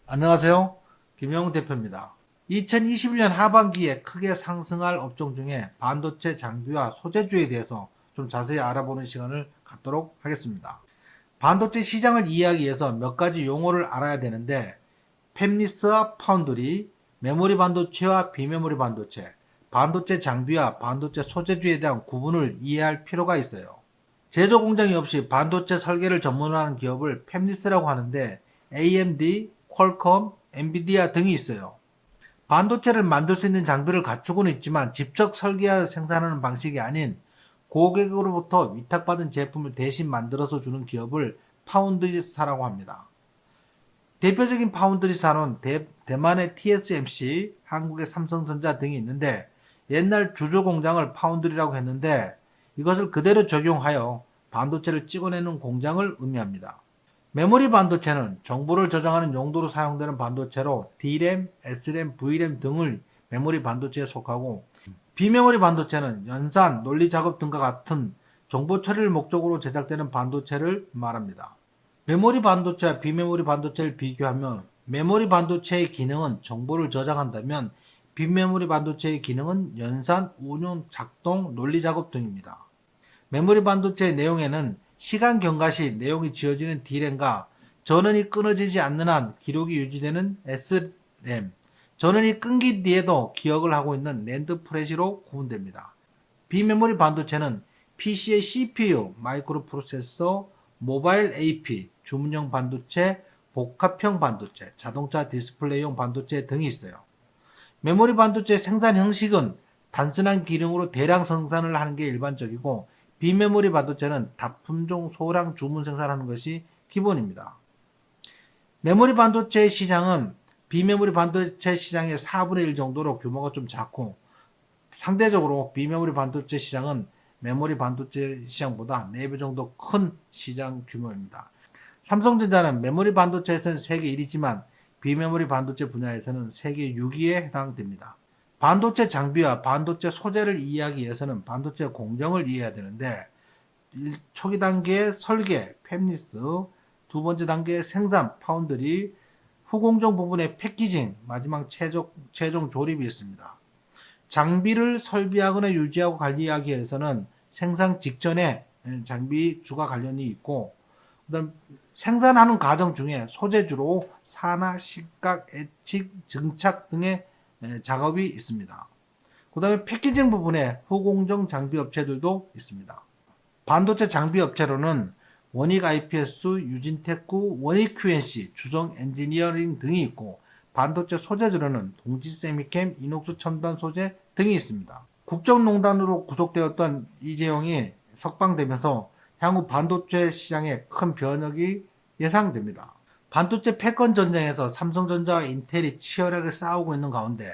안녕하세요. 김영훈 대표입니다. 2021년 하반기에 크게 상승할 업종 중에 반도체 장비와 소재주에 대해서 좀 자세히 알아보는 시간을 갖도록 하겠습니다. 반도체 시장을 이해하기 위해서 몇 가지 용어를 알아야 되는데, 팹리스와 파운드리, 메모리 반도체와 비메모리 반도체, 반도체 장비와 반도체 소재주에 대한 구분을 이해할 필요가 있어요. 제조 공장이 없이 반도체 설계를 전문화하는 기업을 팹리스라고 하는데, AMD, 퀄컴, 엔비디아 등이 있어요. 반도체를 만들 수 있는 장비를 갖추고는 있지만 직접 설계하여 생산하는 방식이 아닌 고객으로부터 위탁받은 제품을 대신 만들어서 주는 기업을 파운드리사라고 합니다. 대표적인 파운드리사는 대만의 TSMC, 한국의 삼성전자 등이 있는데, 옛날 주조 공장을 파운드리라고 했는데 이것을 그대로 적용하여 반도체를 찍어내는 공장을 의미합니다. 메모리 반도체는 정보를 저장하는 용도로 사용되는 반도체로 D램, S램, V램 등을 메모리 반도체에 속하고, 비메모리 반도체는 연산, 논리 작업 등과 같은 정보 처리를 목적으로 제작되는 반도체를 말합니다. 메모리 반도체와 비메모리 반도체를 비교하면 메모리 반도체의 기능은 정보를 저장한다면 비메모리 반도체의 기능은 연산, 운용, 작동, 논리 작업 등입니다. 메모리 반도체의 내용에는 시간 경과 시 내용이 지워지는 D램과 전원이 끊어지지 않는 한 기록이 유지되는 S램, 전원이 끊긴 뒤에도 기억을 하고 있는 낸드 프레시로 구분됩니다. 비메모리 반도체는 PC의 CPU, 마이크로 프로세서, 모바일 AP, 주문형 반도체, 복합형 반도체, 자동차 디스플레이용 반도체 등이 있어요. 메모리 반도체 생산 형식은 단순한 기능으로 대량 생산을 하는 게 일반적이고, 비메모리 반도체는 다품종 소량 주문 생산하는 것이 기본입니다. 메모리 반도체 시장은 비메모리 반도체 시장의 4분의 1 정도로 규모가 좀 작고, 상대적으로 비메모리 반도체 시장은 메모리 반도체 시장보다 4배 정도 큰 시장 규모입니다. 삼성전자는 메모리 반도체에서는 세계 1위지만 비메모리 반도체 분야에서는 세계 6위에 해당됩니다. 반도체 장비와 반도체 소재를 이해하기 위해서는 반도체 공정을 이해해야 되는데, 초기 단계의 설계, 팹리스, 두 번째 단계의 생산, 파운드리, 후공정 부분의 패키징, 마지막 최종 조립이 있습니다. 장비를 설비하거나 유지하고 관리하기 위해서는 생산 직전에 장비 주가 관련이 있고, 그다음 생산하는 과정 중에 소재주로 산화, 식각, 애칙, 증착 등의 작업이 있습니다. 그 다음에 패키징 부분에 후공정 장비 업체들도 있습니다. 반도체 장비 업체로는 원익 IPS, 유진테크, 원익 QNC, 주성 엔지니어링 등이 있고, 반도체 소재들로는 동지 세미캠, 이녹스 첨단 소재 등이 있습니다. 국정농단으로 구속되었던 이재용이 석방되면서 향후 반도체 시장에 큰 변혁이 예상됩니다. 반도체 패권 전쟁에서 삼성전자와 인텔이 치열하게 싸우고 있는 가운데,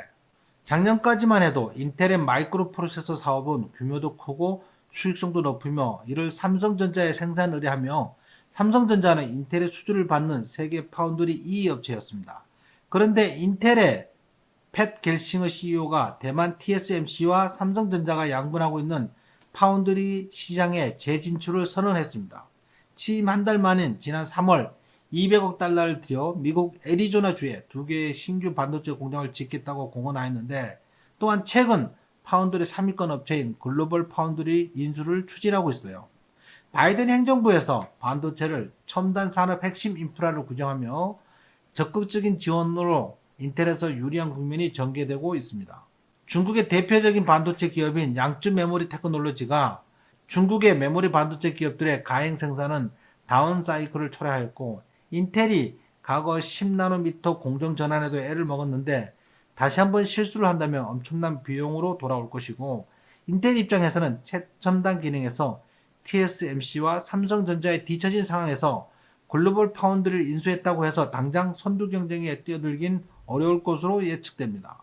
작년까지만 해도 인텔의 마이크로 프로세서 사업은 규모도 크고 수익성도 높으며 이를 삼성전자에 생산 의뢰하며, 삼성전자는 인텔의 수주를 받는 세계 파운드리 2위 업체였습니다. 그런데 인텔의 팻 겔싱어 CEO가 대만 TSMC와 삼성전자가 양분하고 있는 파운드리 시장에 재진출을 선언했습니다. 취임 한 달 만인 지난 3월 200억 달러를 들여 미국 애리조나주에 2개의 신규 반도체 공장을 짓겠다고 공언하였는데, 또한 최근 파운드리 3위권 업체인 글로벌 파운드리 인수를 추진하고 있어요. 바이든 행정부에서 반도체를 첨단 산업 핵심 인프라로 규정하며 적극적인 지원으로 인텔에서 유리한 국면이 전개되고 있습니다. 중국의 대표적인 반도체 기업인 양쯔 메모리 테크놀로지가 중국의 메모리 반도체 기업들의 가행 생산은 다운 사이클을 초래하였고, 인텔이 과거 10나노미터 공정 전환에도 애를 먹었는데 다시 한번 실수를 한다면 엄청난 비용으로 돌아올 것이고, 인텔 입장에서는 최첨단 기능에서 TSMC와 삼성전자에 뒤처진 상황에서 글로벌 파운드리를 인수했다고 해서 당장 선두 경쟁에 뛰어들긴 어려울 것으로 예측됩니다.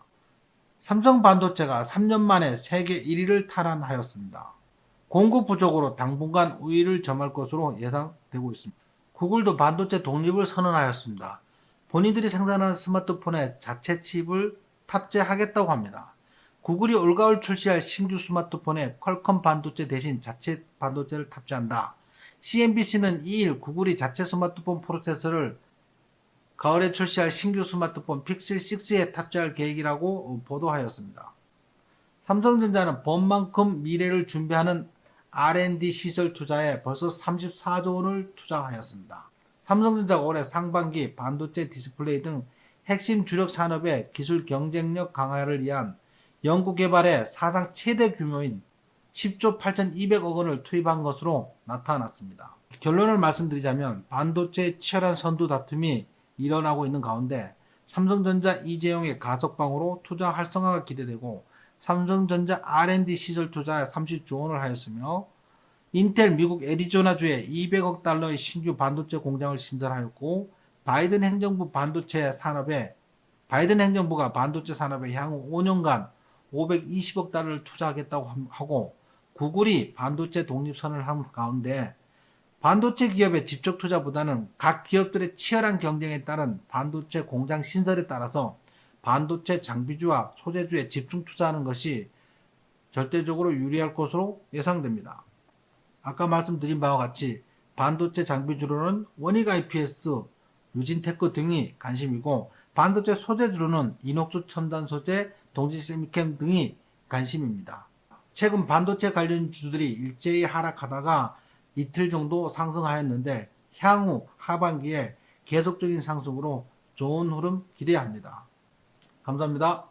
삼성 반도체가 3년 만에 세계 1위를 탈환하였습니다. 공급 부족으로 당분간 우위를 점할 것으로 예상되고 있습니다. 구글도 반도체 독립을 선언하였습니다. 본인들이 생산하는 스마트폰에 자체 칩을 탑재하겠다고 합니다. 구글이 올가을 출시할 신규 스마트폰에 퀄컴 반도체 대신 자체 반도체를 탑재한다. CNBC는 2일 구글이 자체 스마트폰 프로세서를 가을에 출시할 신규 스마트폰 픽셀 6에 탑재할 계획이라고 보도하였습니다. 삼성전자는 번만큼 미래를 준비하는 R&D 시설 투자에 벌써 34조 원을 투자하였습니다. 삼성전자가 올해 상반기 반도체 디스플레이 등 핵심 주력 산업의 기술 경쟁력 강화를 위한 연구개발에 사상 최대 규모인 10조 8,200억 원을 투입한 것으로 나타났습니다. 결론을 말씀드리자면 반도체의 치열한 선두 다툼이 일어나고 있는 가운데 삼성전자 이재용의 가석방으로 투자 활성화가 기대되고 삼성전자 R&D 시설 투자에 30조 원을 하였으며 인텔 미국 애리조나주에 200억 달러의 신규 반도체 공장을 신설하였고 바이든 행정부가 반도체 산업에 향후 5년간 520억 달러를 투자하겠다고 하고 구글이 반도체 독립선을 한 가운데 반도체 기업의 직접 투자보다는 각 기업들의 치열한 경쟁에 따른 반도체 공장 신설에 따라서 반도체 장비주와 소재주에 집중 투자하는 것이 절대적으로 유리할 것으로 예상됩니다. 아까 말씀드린 바와 같이 반도체 장비주로는 원익 IPS, 유진테크 등이 관심이고 반도체 소재주로는 이녹스 첨단 소재, 동지 세미캠 등이 관심입니다. 최근 반도체 관련 주들이 일제히 하락하다가 이틀 정도 상승하였는데 향후 하반기에 계속적인 상승으로 좋은 흐름 기대합니다. 감사합니다.